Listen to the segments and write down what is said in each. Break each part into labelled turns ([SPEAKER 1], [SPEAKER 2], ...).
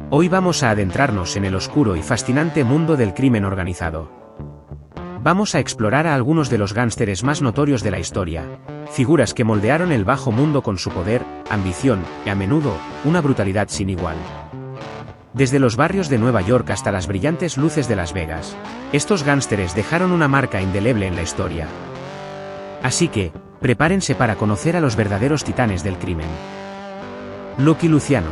[SPEAKER 1] Hoy vamos a adentrarnos en el oscuro y fascinante mundo del crimen organizado. Vamos a explorar a algunos de los gánsteres más notorios de la historia, figuras que moldearon el bajo mundo con su poder, ambición y, a menudo, una brutalidad sin igual. Desde los barrios de Nueva York hasta las brillantes luces de Las Vegas, estos gánsteres dejaron una marca indeleble en la historia. Así que, prepárense para conocer a los verdaderos titanes del crimen. Lucky Luciano.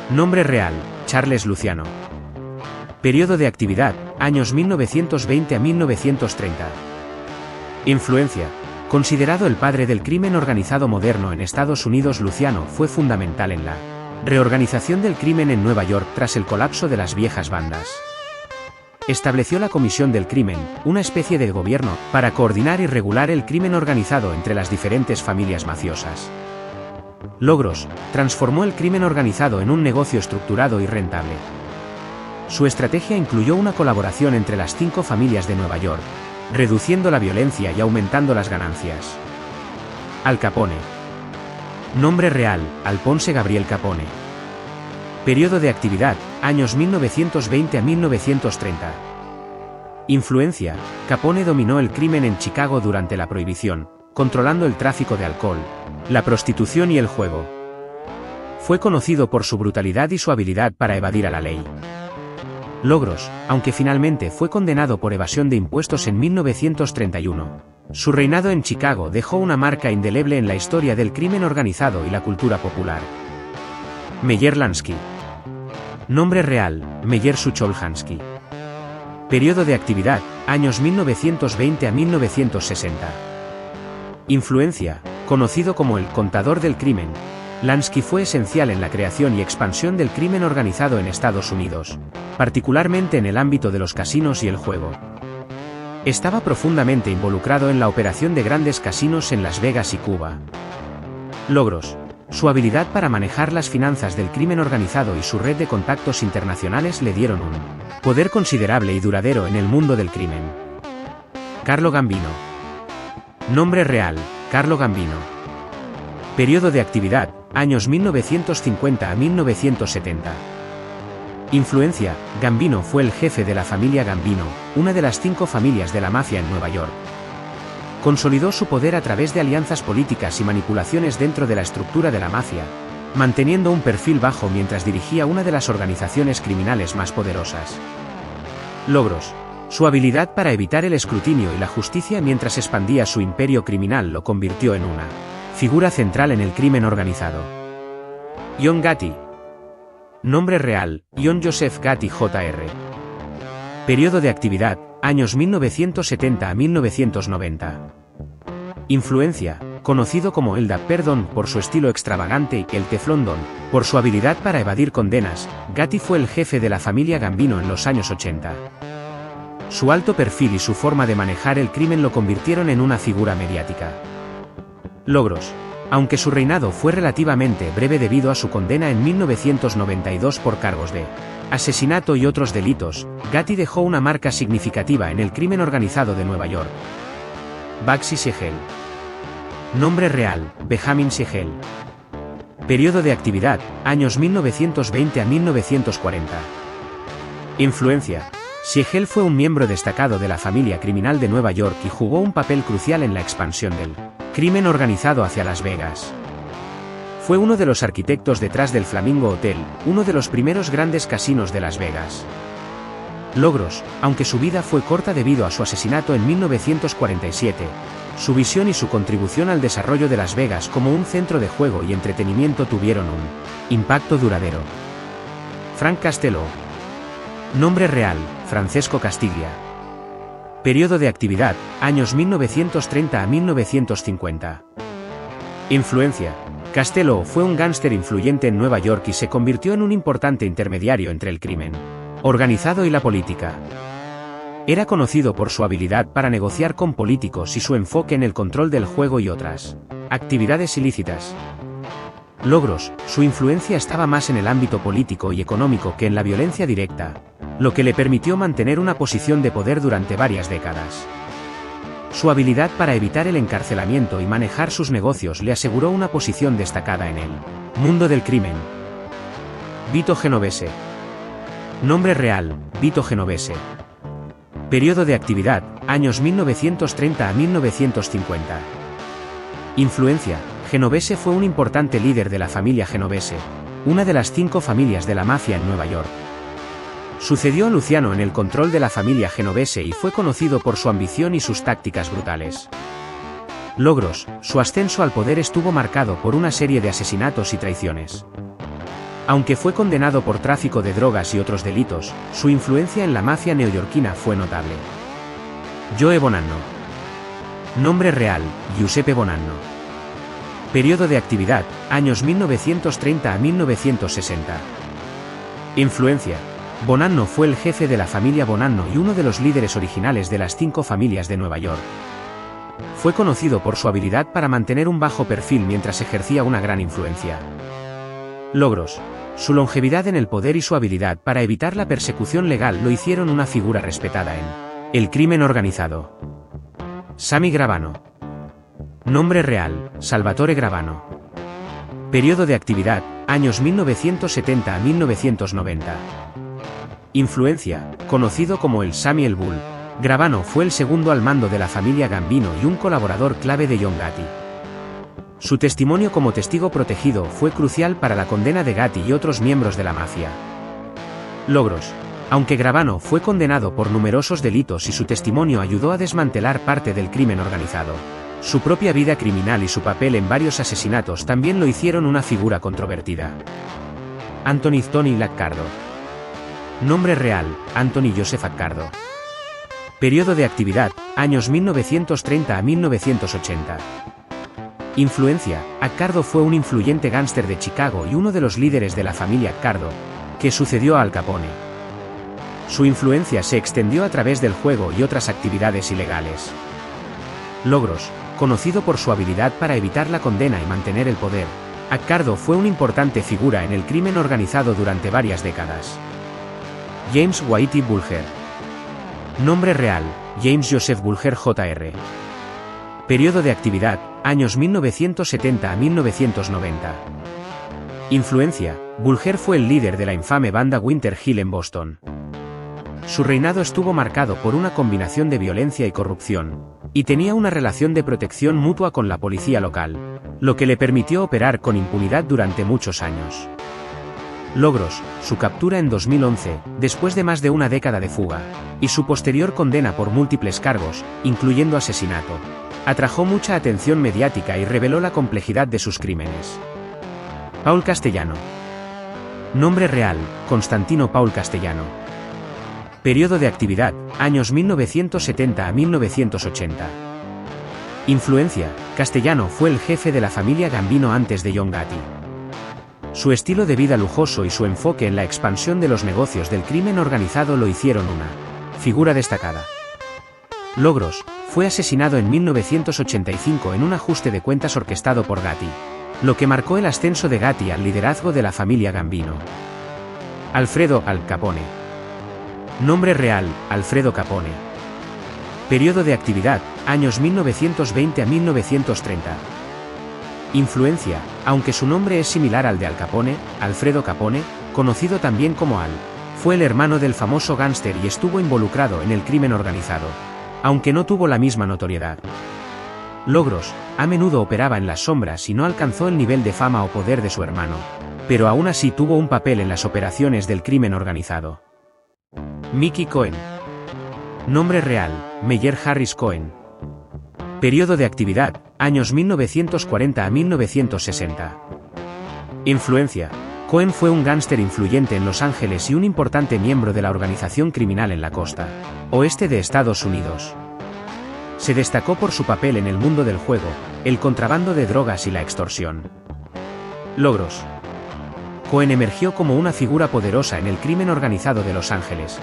[SPEAKER 1] Nombre real: Charles Luciano. Periodo de actividad: años 1920 a 1930. Influencia: considerado el padre del crimen organizado moderno en Estados Unidos, Luciano fue fundamental en la reorganización del crimen en Nueva York tras el colapso de las viejas bandas. Estableció la Comisión del Crimen, una especie de gobierno, para coordinar y regular el crimen organizado entre las diferentes familias mafiosas. Logros: transformó el crimen organizado en un negocio estructurado y rentable. Su estrategia incluyó una colaboración entre las 5 familias de Nueva York, reduciendo la violencia y aumentando las ganancias. Al Capone. Nombre real: Alphonse Gabriel Capone. Periodo de actividad: años 1920 a 1930. Influencia: Capone dominó el crimen en Chicago durante la Prohibición, controlando el tráfico de alcohol, la prostitución y el juego. Fue conocido por su brutalidad y su habilidad para evadir a la ley. Logros: aunque finalmente fue condenado por evasión de impuestos en 1931, su reinado en Chicago dejó una marca indeleble en la historia del crimen organizado y la cultura popular. Meyer Lansky. Nombre real: Meyer Sucholhansky. Periodo de actividad: años 1920 a 1960. Influencia: conocido como el contador del crimen, Lansky fue esencial en la creación y expansión del crimen organizado en Estados Unidos, particularmente en el ámbito de los casinos y el juego. Estaba profundamente involucrado en la operación de grandes casinos en Las Vegas y Cuba. Logros: su habilidad para manejar las finanzas del crimen organizado y su red de contactos internacionales le dieron un poder considerable y duradero en el mundo del crimen. Carlo Gambino. Nombre real: Carlo Gambino. Periodo de actividad: años 1950 a 1970. Influencia: Gambino fue el jefe de la familia Gambino, una de las 5 familias de la mafia en Nueva York. Consolidó su poder a través de alianzas políticas y manipulaciones dentro de la estructura de la mafia, manteniendo un perfil bajo mientras dirigía una de las organizaciones criminales más poderosas. Logros: su habilidad para evitar el escrutinio y la justicia mientras expandía su imperio criminal lo convirtió en una figura central en el crimen organizado. John Gotti. Nombre real: John Joseph Gotti Jr. Periodo de actividad: años 1970 a 1990. Influencia: conocido como el Dapper-Don por su estilo extravagante y el Teflon Don por su habilidad para evadir condenas, Gotti fue el jefe de la familia Gambino en los años 80. Su alto perfil y su forma de manejar el crimen lo convirtieron en una figura mediática. Logros: aunque su reinado fue relativamente breve debido a su condena en 1992 por cargos de asesinato y otros delitos, Gotti dejó una marca significativa en el crimen organizado de Nueva York. Bugsy Siegel. Nombre real: Benjamin Siegel. Periodo de actividad: años 1920 a 1940. Influencia: Siegel fue un miembro destacado de la familia criminal de Nueva York y jugó un papel crucial en la expansión del crimen organizado hacia Las Vegas. Fue uno de los arquitectos detrás del Flamingo Hotel, uno de los primeros grandes casinos de Las Vegas. Logros: aunque su vida fue corta debido a su asesinato en 1947, su visión y su contribución al desarrollo de Las Vegas como un centro de juego y entretenimiento tuvieron un impacto duradero. Frank Castello. Nombre real: Francesco Castiglia. Periodo de actividad: años 1930 a 1950. Influencia: Castello fue un gánster influyente en Nueva York y se convirtió en un importante intermediario entre el crimen organizado y la política. Era conocido por su habilidad para negociar con políticos y su enfoque en el control del juego y otras actividades ilícitas. Logros: su influencia estaba más en el ámbito político y económico que en la violencia directa, lo que le permitió mantener una posición de poder durante varias décadas. Su habilidad para evitar el encarcelamiento y manejar sus negocios le aseguró una posición destacada en el mundo del crimen. Vito Genovese. Nombre real, Vito Genovese. Periodo de actividad, años 1930 a 1950. Influencia, Genovese fue un importante líder de la familia Genovese, una de las 5 familias de la mafia en Nueva York. Sucedió a Luciano en el control de la familia Genovese y fue conocido por su ambición y sus tácticas brutales. Logros, su ascenso al poder estuvo marcado por una serie de asesinatos y traiciones. Aunque fue condenado por tráfico de drogas y otros delitos, su influencia en la mafia neoyorquina fue notable. Joe Bonanno. Nombre real, Giuseppe Bonanno. Periodo de actividad, años 1930 a 1960. Influencia. Bonanno fue el jefe de la familia Bonanno y uno de los líderes originales de las 5 familias de Nueva York. Fue conocido por su habilidad para mantener un bajo perfil mientras ejercía una gran influencia. Logros. Su longevidad en el poder y su habilidad para evitar la persecución legal lo hicieron una figura respetada en el crimen organizado. Sammy Gravano. Nombre real, Salvatore Gravano. Periodo de actividad, años 1970 a 1990. Influencia, conocido como el Sammy el Bull, Gravano fue el segundo al mando de la familia Gambino y un colaborador clave de John Gotti. Su testimonio como testigo protegido fue crucial para la condena de Gotti y otros miembros de la mafia. Logros. Aunque Gravano fue condenado por numerosos delitos y su testimonio ayudó a desmantelar parte del crimen organizado, su propia vida criminal y su papel en varios asesinatos también lo hicieron una figura controvertida. Anthony Tony Laccardo. Nombre real, Anthony Joseph Accardo. Periodo de actividad, años 1930 a 1980. Influencia, Accardo fue un influyente gángster de Chicago y uno de los líderes de la familia Accardo, que sucedió a Al Capone. Su influencia se extendió a través del juego y otras actividades ilegales. Logros, conocido por su habilidad para evitar la condena y mantener el poder, Accardo fue una importante figura en el crimen organizado durante varias décadas. James Whitey Bulger. Nombre real, James Joseph Bulger Jr. Periodo de actividad, años 1970 a 1990. Influencia, Bulger fue el líder de la infame banda Winter Hill en Boston. Su reinado estuvo marcado por una combinación de violencia y corrupción, y tenía una relación de protección mutua con la policía local, lo que le permitió operar con impunidad durante muchos años. Logros, su captura en 2011, después de más de una década de fuga, y su posterior condena por múltiples cargos, incluyendo asesinato, atrajo mucha atención mediática y reveló la complejidad de sus crímenes. Paul Castellano. Nombre real, Constantino Paul Castellano. Periodo de actividad, años 1970 a 1980. Influencia, Castellano fue el jefe de la familia Gambino antes de John Gotti. Su estilo de vida lujoso y su enfoque en la expansión de los negocios del crimen organizado lo hicieron una figura destacada. Logros, fue asesinado en 1985 en un ajuste de cuentas orquestado por Gotti, lo que marcó el ascenso de Gotti al liderazgo de la familia Gambino. Alfredo Al Capone. Nombre real, Alfredo Capone. Periodo de actividad, años 1920 a 1930. Influencia, aunque su nombre es similar al de Al Capone, Alfredo Capone, conocido también como Al, fue el hermano del famoso gángster y estuvo involucrado en el crimen organizado, aunque no tuvo la misma notoriedad. Logros, a menudo operaba en las sombras y no alcanzó el nivel de fama o poder de su hermano, pero aún así tuvo un papel en las operaciones del crimen organizado. Mickey Cohen. Nombre real, Meyer Harris Cohen. Periodo de actividad, años 1940 a 1960. Influencia, Cohen fue un gángster influyente en Los Ángeles y un importante miembro de la organización criminal en la costa oeste de Estados Unidos. Se destacó por su papel en el mundo del juego, el contrabando de drogas y la extorsión. Logros. Cohen emergió como una figura poderosa en el crimen organizado de Los Ángeles,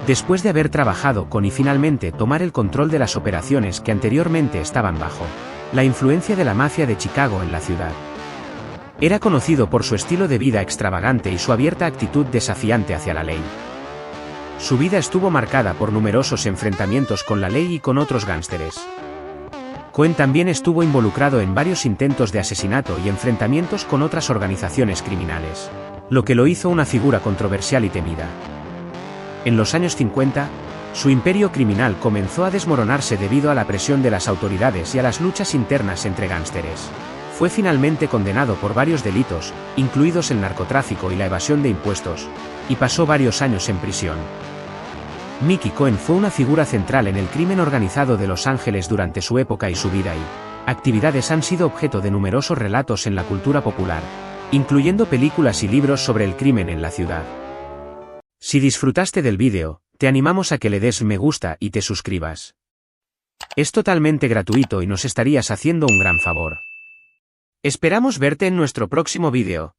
[SPEAKER 1] después de haber trabajado con y finalmente tomar el control de las operaciones que anteriormente estaban bajo la influencia de la mafia de Chicago en la ciudad. Era conocido por su estilo de vida extravagante y su abierta actitud desafiante hacia la ley. Su vida estuvo marcada por numerosos enfrentamientos con la ley y con otros gángsteres. Cohen también estuvo involucrado en varios intentos de asesinato y enfrentamientos con otras organizaciones criminales. lo que lo hizo una figura controversial y temida. En los años 50, su imperio criminal comenzó a desmoronarse debido a la presión de las autoridades y a las luchas internas entre gángsteres. Fue finalmente condenado por varios delitos, incluidos el narcotráfico y la evasión de impuestos, y pasó varios años en prisión. Mickey Cohen fue una figura central en el crimen organizado de Los Ángeles durante su época y su vida y actividades han sido objeto de numerosos relatos en la cultura popular, incluyendo películas y libros sobre el crimen en la ciudad. Si disfrutaste del vídeo, te animamos a que le des me gusta y te suscribas. Es totalmente gratuito y nos estarías haciendo un gran favor. Esperamos verte en nuestro próximo vídeo.